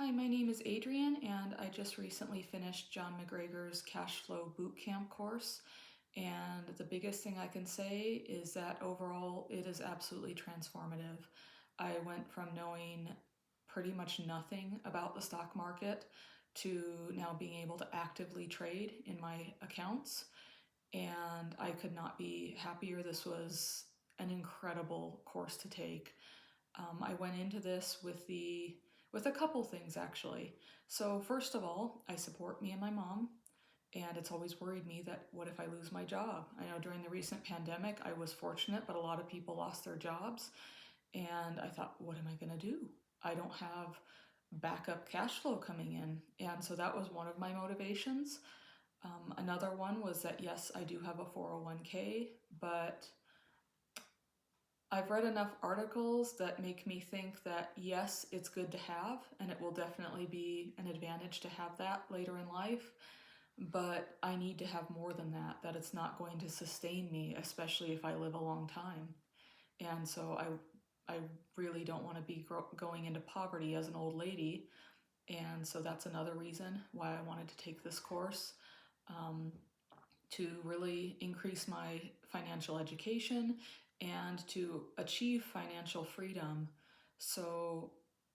Hi, my name is Adrienne, and I just recently finished John MacGregor's Cash Flow Bootcamp course. And the biggest thing I can say is that overall it is absolutely transformative. I went from knowing pretty much nothing about the stock market to now being able to actively trade in my accounts. And I could not be happier. This was an incredible course to take. I went into this with a couple things actually. So first of all, I support me and my mom, and it's always worried me that what if I lose my job? I know during the recent pandemic I was fortunate, but a lot of people lost their jobs, and I thought, what am I going to do? I don't have backup cash flow coming in, and so that was one of my motivations. Another one was that yes, I do have a 401k, but I've read enough articles that make me think that yes, it's good to have, and it will definitely be an advantage to have that later in life, but I need to have more than that, that it's not going to sustain me, especially if I live a long time. And so I really don't want to be going into poverty as an old lady, and so that's another reason why I wanted to take this course. Um, to really increase my financial education and to achieve financial freedom. So,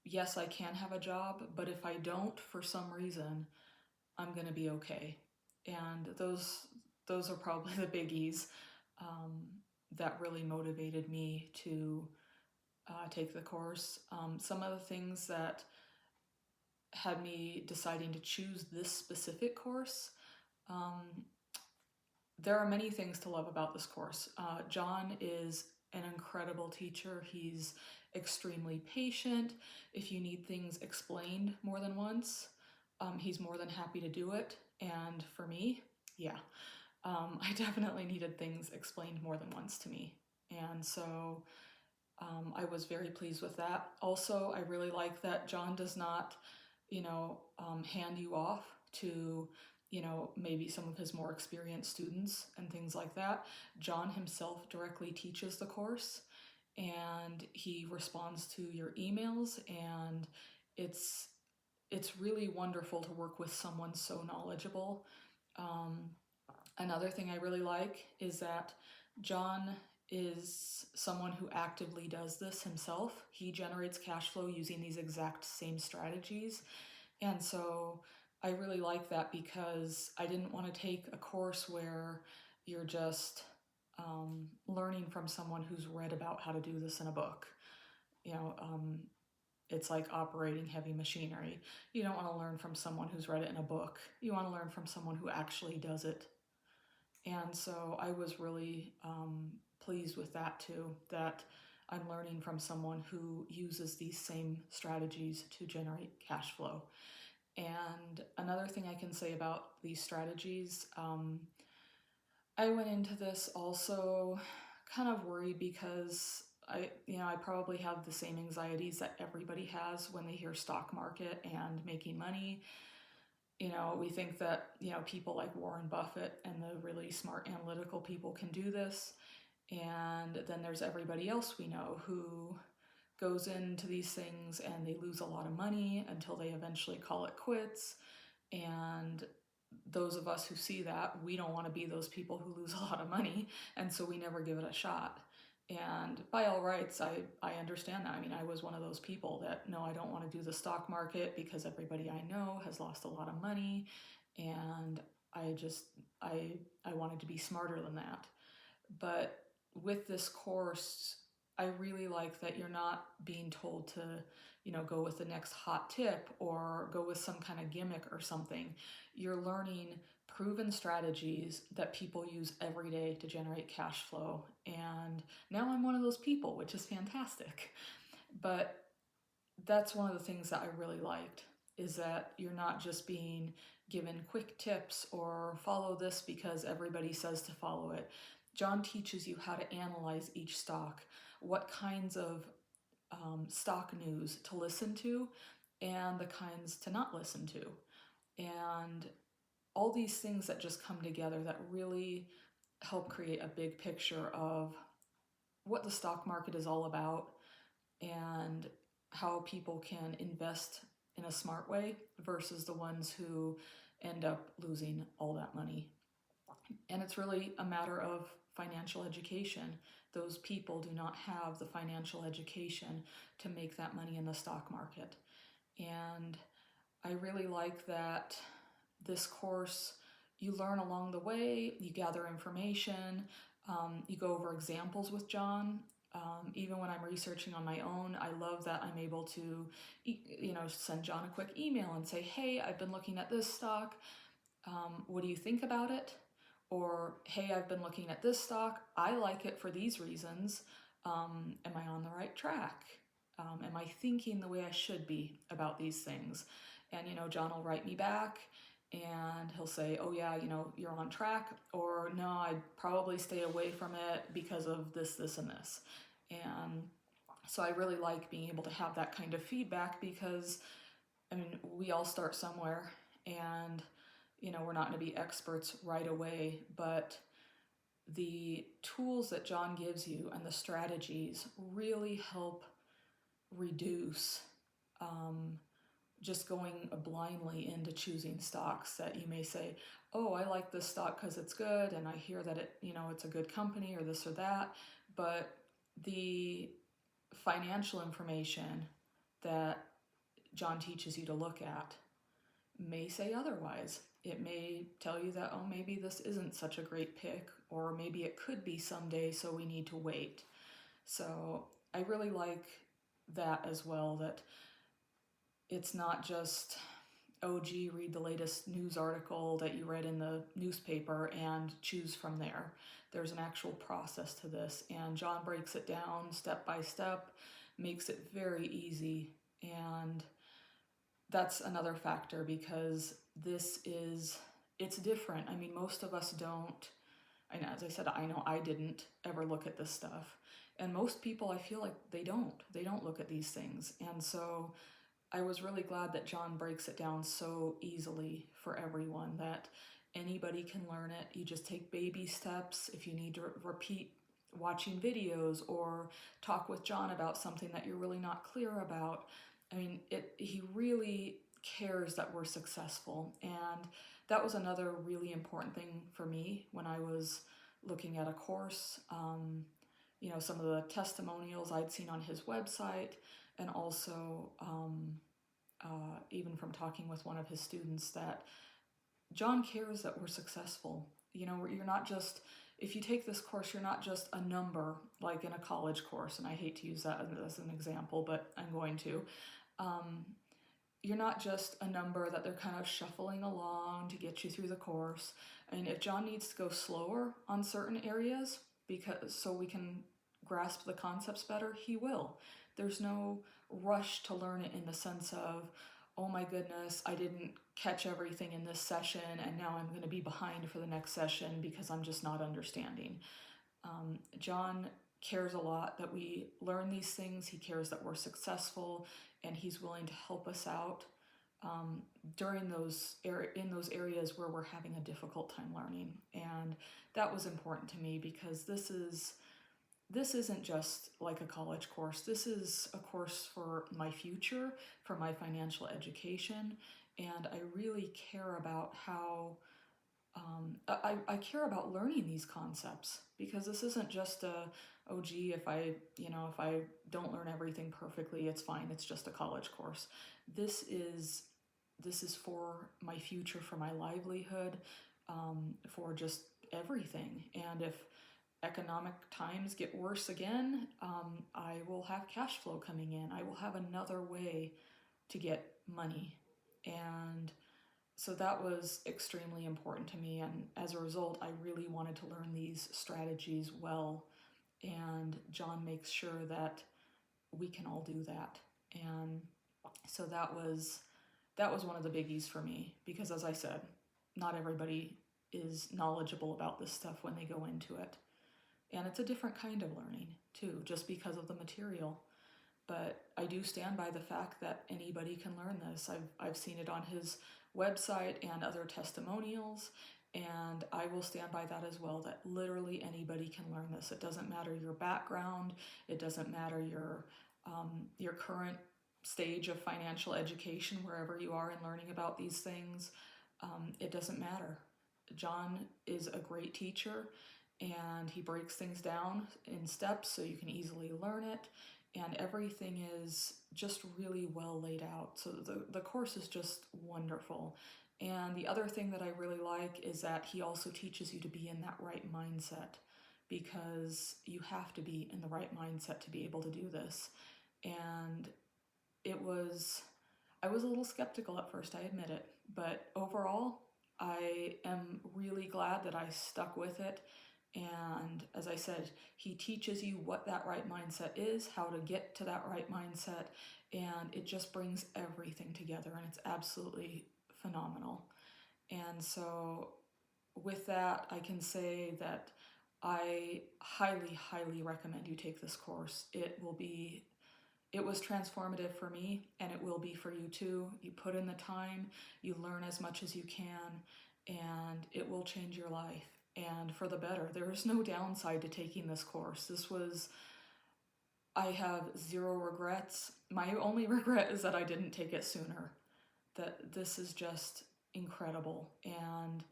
yes, I can have a job, but if I don't for some reason, I'm going to be okay. And those are probably the biggies um, that really motivated me to take the course. Some of the things that had me deciding to choose this specific course. There are many things to love about this course. John is an incredible teacher. He's extremely patient. If you need things explained more than once, he's more than happy to do it. And for me, yeah, I definitely needed things explained more than once to me. And so I was very pleased with that. Also, I really like that John does not, hand you off to, maybe some of his more experienced students and things like that. John himself directly teaches the course, and he responds to your emails, and it's it's really wonderful to work with someone so knowledgeable. Um, Another thing I really like is that John is someone who actively does this himself. He generates cash flow using these exact same strategies. And so I really like that because I didn't want to take a course where you're just learning from someone who's read about how to do this in a book. You know, it's like operating heavy machinery. You don't want to learn from someone who's read it in a book. You want to learn from someone who actually does it. And so I was really pleased with that too, that I'm learning from someone who uses these same strategies to generate cash flow. And another thing I can say about these strategies, I went into this also kind of worried because I probably have the same anxieties that everybody has when they hear stock market and making money. We think that, people like Warren Buffett and the really smart analytical people can do this. And then there's everybody else we know who goes into these things and they lose a lot of money until they eventually call it quits. And those of us who see that, we don't want to be those people who lose a lot of money. And so we never give it a shot. And by all rights, I understand that. I mean, I was one of those people that, no, I don't want to do the stock market because everybody I know has lost a lot of money. And I wanted to be smarter than that. But with this course, I really like that you're not being told to, go with the next hot tip or go with some kind of gimmick or something. You're learning proven strategies that people use every day to generate cash flow. And now I'm one of those people, which is fantastic. But that's one of the things that I really liked, is that you're not just being given quick tips or follow this because everybody says to follow it. John teaches you how to analyze each stock, what kinds of stock news to listen to, and the kinds to not listen to. And all these things that just come together that really help create a big picture of what the stock market is all about and how people can invest in a smart way versus the ones who end up losing all that money. And it's really a matter of financial education. Those people do not have the financial education to make that money in the stock market. And I really like that this course, you learn along the way, you gather information, you go over examples with John. Even when I'm researching on my own, I love that I'm able to, send John a quick email and say, hey, I've been looking at this stock. What do you think about it? Or, hey, I've been looking at this stock. I like it for these reasons. Am I on the right track? Am I thinking the way I should be about these things? And, John will write me back and he'll say, oh yeah, you're on track, or no, I'd probably stay away from it because of this, this, and this. And so I really like being able to have that kind of feedback because, we all start somewhere and, we're not going to be experts right away, but the tools that John gives you and the strategies really help reduce just going blindly into choosing stocks that you may say, oh, I like this stock because it's good and I hear that it's a good company or this or that, but the financial information that John teaches you to look at may say otherwise. It may tell you that, oh, maybe this isn't such a great pick, or maybe it could be someday, so we need to wait. So I really like that as well, that it's not just, oh, gee, read the latest news article that you read in the newspaper and choose from there. There's an actual process to this, and John breaks it down step by step, makes it very easy, and that's another factor because it's different. Most of us don't, and as I said, I know I didn't ever look at this stuff. And most people, I feel like they don't look at these things. And so I was really glad that John breaks it down so easily for everyone, that anybody can learn it. You just take baby steps. If you need to repeat watching videos or talk with John about something that you're really not clear about, he really cares that we're successful. And that was another really important thing for me when I was looking at a course. Some of the testimonials I'd seen on his website, and also even from talking with one of his students, that John cares that we're successful. You're not just, if you take this course, you're not just a number like in a college course, and I hate to use that as an example, but I'm going to. You're not just a number that they're kind of shuffling along to get you through the course. If John needs to go slower on certain areas so we can grasp the concepts better, he will. There's no rush to learn it in the sense of, oh my goodness, I didn't catch everything in this session and now I'm going to be behind for the next session because I'm just not understanding. John cares a lot that we learn these things. He cares that we're successful, and he's willing to help us out during in those areas where we're having a difficult time learning. And that was important to me because this isn't just like a college course. This is a course for my future, for my financial education, and I really care about how I care about learning these concepts, because this isn't just oh gee, if I don't learn everything perfectly, it's fine. It's just a college course. This is for my future, for my livelihood, for just everything. And if economic times get worse again, I will have cash flow coming in. I will have another way to get money. And so that was extremely important to me. And as a result, I really wanted to learn these strategies well. And John makes sure that we can all do that. And so that was one of the biggies for me, because as I said, not everybody is knowledgeable about this stuff when they go into it. And it's a different kind of learning too, just because of the material. But I do stand by the fact that anybody can learn this. I've seen it on his website and other testimonials, and I will stand by that as well, that literally anybody can learn this. It doesn't matter your background. It doesn't matter your current stage of financial education, wherever you are in learning about these things, it doesn't matter. John is a great teacher, and he breaks things down in steps so you can easily learn it, and everything is just really well laid out. So the course is just wonderful. And the other thing that I really like is that he also teaches you to be in that right mindset, because you have to be in the right mindset to be able to do this. And I was a little skeptical at first, I admit it, but overall, I am really glad that I stuck with it. And as I said, he teaches you what that right mindset is, how to get to that right mindset, and it just brings everything together, and it's absolutely phenomenal. And so, with that, I can say that I highly, highly recommend you take this course. It was transformative for me, and it will be for you too. You put in the time, you learn as much as you can, and it will change your life, and for the better. There is no downside to taking this course. I have zero regrets. My only regret is that I didn't take it sooner. That this is just incredible. And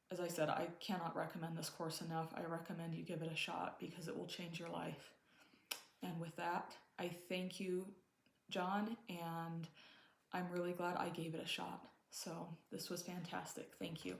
as I said, I cannot recommend this course enough. I recommend you give it a shot because it will change your life. And with that, I thank you, John, and I'm really glad I gave it a shot. So this was fantastic. Thank you.